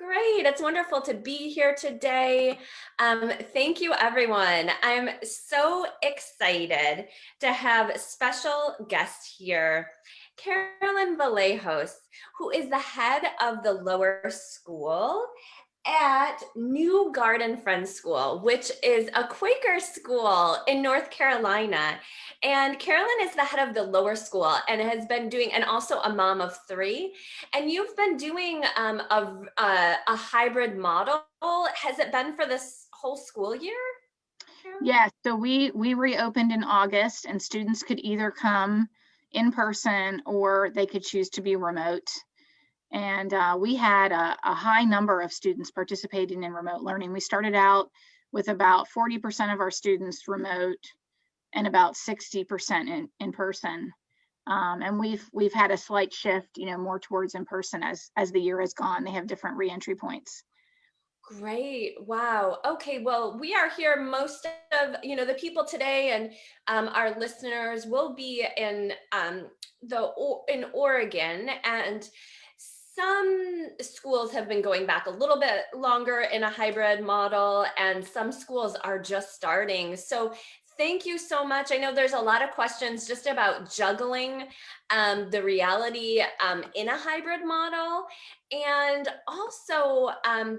great. It's wonderful to be here today. Thank you, everyone. I'm so excited to have a special guest here, Carolyn Vallejos, who is the head of the lower school at New Garden Friends School, which is a Quaker school in North Carolina. And Carolyn is the head of the lower school and has been doing, and also a mom of three. And you've been doing a hybrid model. Has it been for this whole school year, Carolyn? Yeah, so we reopened in August, and students could either come in person or they could choose to be remote. And we had a high number of students participating in remote learning. We started out with about 40% of our students remote and about 60% in person. And we've had a slight shift, more towards in person as the year has gone. They have different reentry points. Great. Wow. Okay. Well, we are here. Most of, the people today and our listeners will be in in Oregon, and some schools have been going back a little bit longer in a hybrid model, and some schools are just starting. So thank you so much. I know there's a lot of questions just about juggling the reality in a hybrid model, and also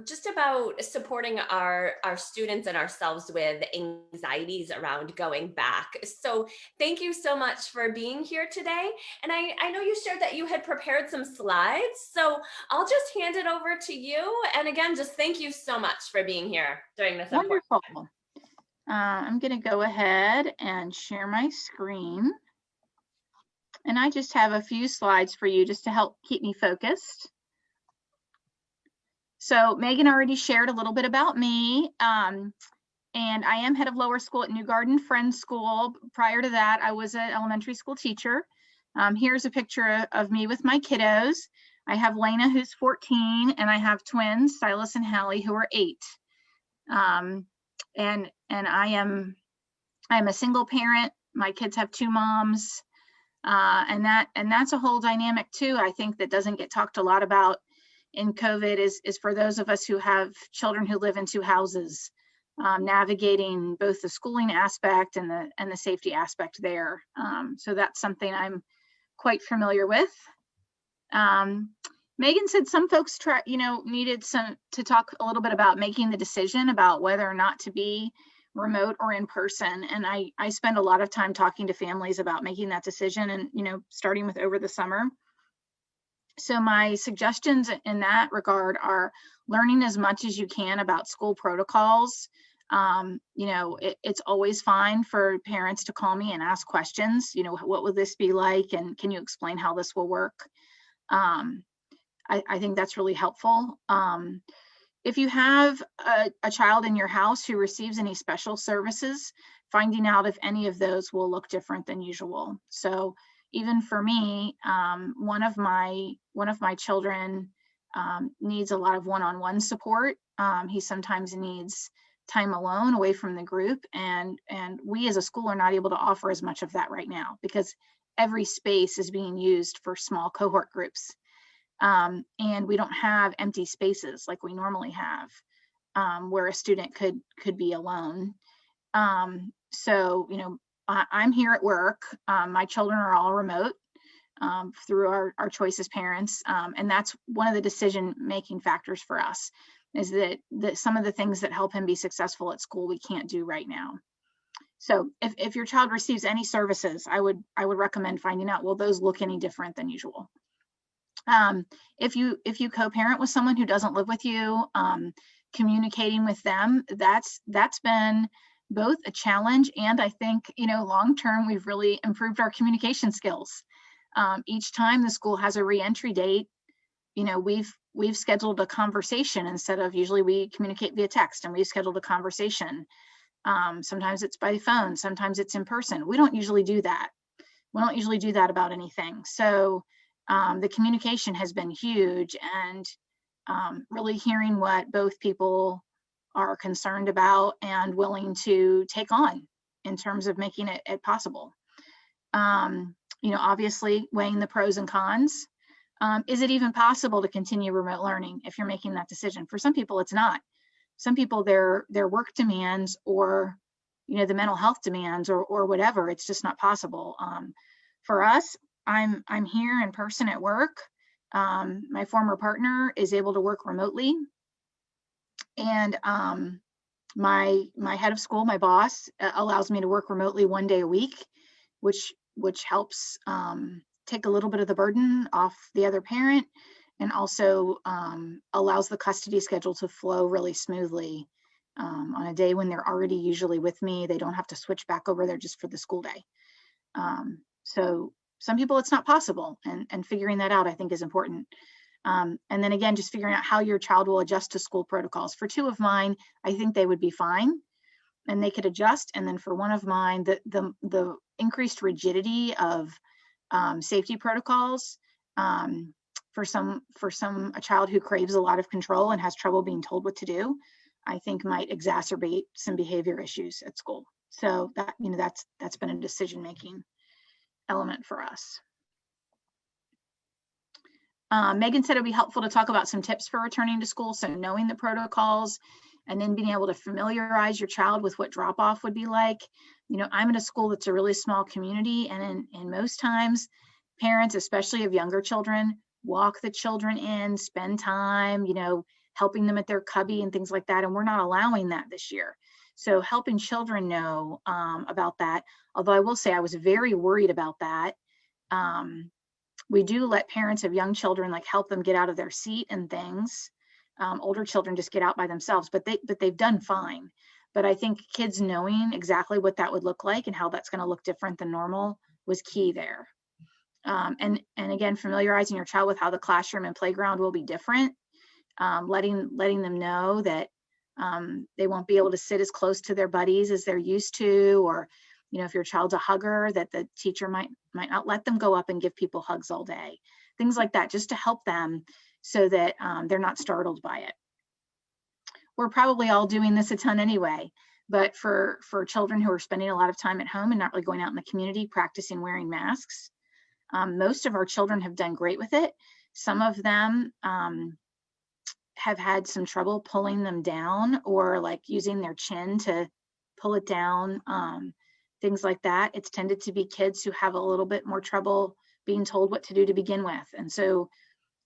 just about supporting our students and ourselves with anxieties around going back. So thank you so much for being here today. And I know you shared that you had prepared some slides, so I'll just hand it over to you. And again, just thank you so much for being here during this important Wonderful. time. I'm going to go ahead and share my screen. And I just have a few slides for you just to help keep me focused. So Megan already shared a little bit about me. And I am head of lower school at New Garden Friends School. Prior to that, I was an elementary school teacher. Here's a picture of me with my kiddos. I have Lena, who's 14, and I have twins, Silas and Hallie, who are 8. And I'm a single parent. My kids have 2 moms, and that's a whole dynamic too. I think that doesn't get talked a lot about in COVID is for those of us who have children who live in 2 houses, navigating both the schooling aspect and the safety aspect there. So that's something I'm quite familiar with. Megan said some folks needed to talk a little bit about making the decision about whether or not to be remote or in person. And I spend a lot of time talking to families about making that decision, and, starting with over the summer. So my suggestions in that regard are learning as much as you can about school protocols. It's always fine for parents to call me and ask questions, what will this be like? And can you explain how this will work? I think that's really helpful. If you have a child in your house who receives any special services, finding out if any of those will look different than usual. So even for me, one of my children needs a lot of one-on-one support. He sometimes needs time alone away from the group, and we as a school are not able to offer as much of that right now because every space is being used for small cohort groups. And we don't have empty spaces like we normally have, where a student could be alone. So, I'm here at work. My children are all remote through our choice as parents. And that's one of the decision-making factors for us, is that some of the things that help him be successful at school we can't do right now. So if your child receives any services, I would recommend finding out, will those look any different than usual? If you co-parent with someone who doesn't live with you, communicating with them, that's been both a challenge, and I think, long-term, we've really improved our communication skills. Each time the school has a re-entry date, we've scheduled a conversation instead of, usually we communicate via text, and we've scheduled a conversation. Sometimes it's by phone, sometimes it's in person. We don't usually do that. We don't usually do that about anything. So the communication has been huge, and really hearing what both people are concerned about and willing to take on in terms of making it possible. Obviously weighing the pros and cons. Is it even possible to continue remote learning if you're making that decision? For some people, it's not. Some people, their work demands, or the mental health demands, or whatever, it's just not possible. For us, I'm here in person at work. My former partner is able to work remotely, and my head of school, my boss, allows me to work remotely 1 day a week, which helps take a little bit of the burden off the other parent, and also allows the custody schedule to flow really smoothly. On a day when they're already usually with me, they don't have to switch back over there just for the school day. So some people, it's not possible, and figuring that out, I think, is important. And then again, just figuring out how your child will adjust to school protocols. For 2 of mine, I think they would be fine and they could adjust. And then for 1 of mine, the increased rigidity of safety protocols, for a child who craves a lot of control and has trouble being told what to do, I think might exacerbate some behavior issues at school. So that's been a decision-making element for us. Megan said it'd be helpful to talk about some tips for returning to school. So knowing the protocols, and then being able to familiarize your child with what drop-off would be like. I'm in a school that's a really small community, and in most times, parents, especially of younger children, walk the children in, spend time, helping them at their cubby and things like that. And we're not allowing that this year. So helping children know about that. Although I will say I was very worried about that. We do let parents of young children help them get out of their seat and things. Older children just get out by themselves, but they've done fine. But I think kids knowing exactly what that would look like and how that's going to look different than normal was key there. And again, familiarizing your child with how the classroom and playground will be different. Letting them know that they won't be able to sit as close to their buddies as they're used to, or if your child's a hugger, that the teacher might not let them go up and give people hugs all day. Things like that, just to help them so that they're not startled by it. We're probably all doing this a ton anyway, but for children who are spending a lot of time at home and not really going out in the community, practicing wearing masks, most of our children have done great with it. Some of them have had some trouble pulling them down, or using their chin to pull it down, things like that. It's tended to be kids who have a little bit more trouble being told what to do to begin with. And so,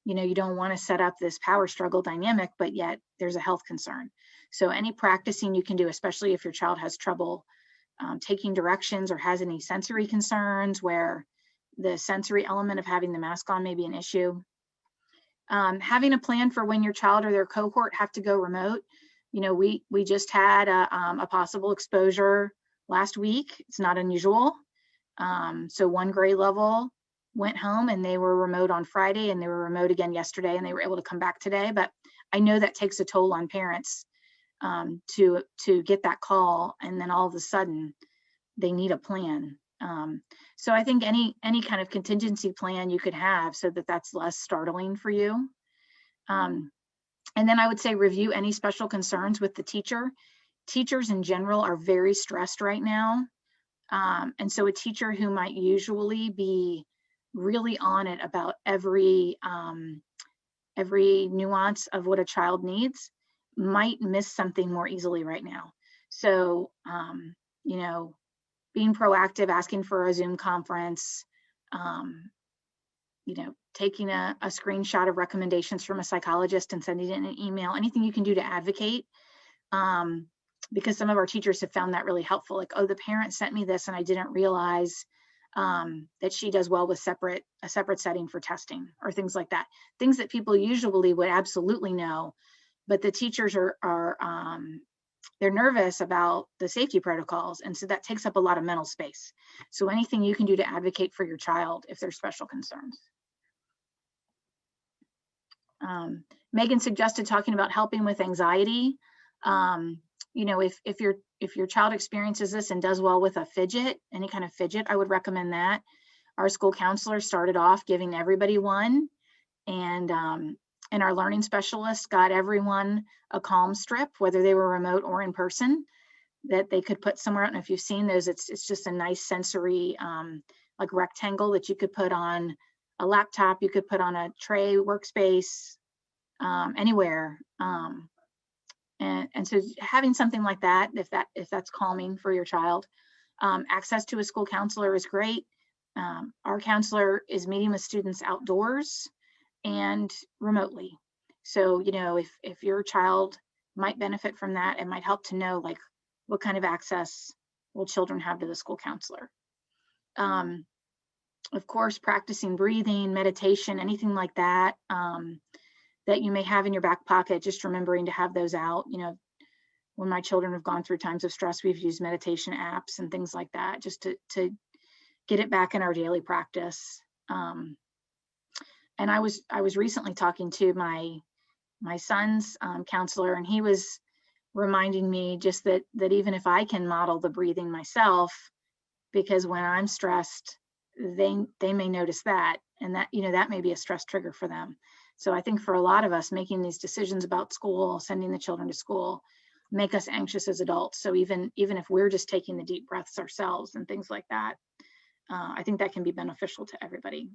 you don't want to set up this power struggle dynamic, but yet there's a health concern. So any practicing you can do, especially if your child has trouble taking directions or has any sensory concerns where the sensory element of having the mask on may be an issue. Having a plan for when your child or their cohort have to go remote. We just had a possible exposure last week. It's not unusual. So 1 grade level went home and they were remote on Friday, and they were remote again yesterday, and they were able to come back today. But I know that takes a toll on parents to get that call, and then all of a sudden they need a plan. So I think any kind of contingency plan you could have so that that's less startling for you. And then I would say review any special concerns with the teacher. Teachers in general are very stressed right now. And so a teacher who might usually be really on it about every nuance of what a child needs might miss something more easily right now. So, being proactive, asking for a Zoom conference, taking a screenshot of recommendations from a psychologist and sending it in an email, anything you can do to advocate. Because some of our teachers have found that really helpful. Oh, the parent sent me this and I didn't realize that she does well with a separate setting for testing, or things like that. Things that people usually would absolutely know, but the teachers are they're nervous about the safety protocols. And so that takes up a lot of mental space. So anything you can do to advocate for your child if there's special concerns. Megan suggested talking about helping with anxiety. If your child experiences this and does well with a fidget, any kind of fidget, I would recommend that. Our school counselor started off giving everybody one, and our learning specialist got everyone a calm strip, whether they were remote or in person, that they could put somewhere. I don't know if you've seen those. It's just a nice sensory rectangle that you could put on a laptop you could put on a tray workspace, anywhere. And so having something like that, if that's calming for your child. Access to a school counselor is great. Our counselor is meeting with students outdoors and remotely. So, if your child might benefit from that, it might help to know, like, what kind of access will children have to the school counselor. Of course, practicing breathing, meditation, anything like that, that you may have in your back pocket, just remembering to have those out. When my children have gone through times of stress, we've used meditation apps and things like that, just to get it back in our daily practice. And I was recently talking to my son's counselor, and he was reminding me just that even if I can model the breathing myself, because when I'm stressed, they may notice that, and that may be a stress trigger for them. So I think for a lot of us, making these decisions about school, sending the children to school, make us anxious as adults. So even if we're just taking the deep breaths ourselves and things like that, I think that can be beneficial to everybody.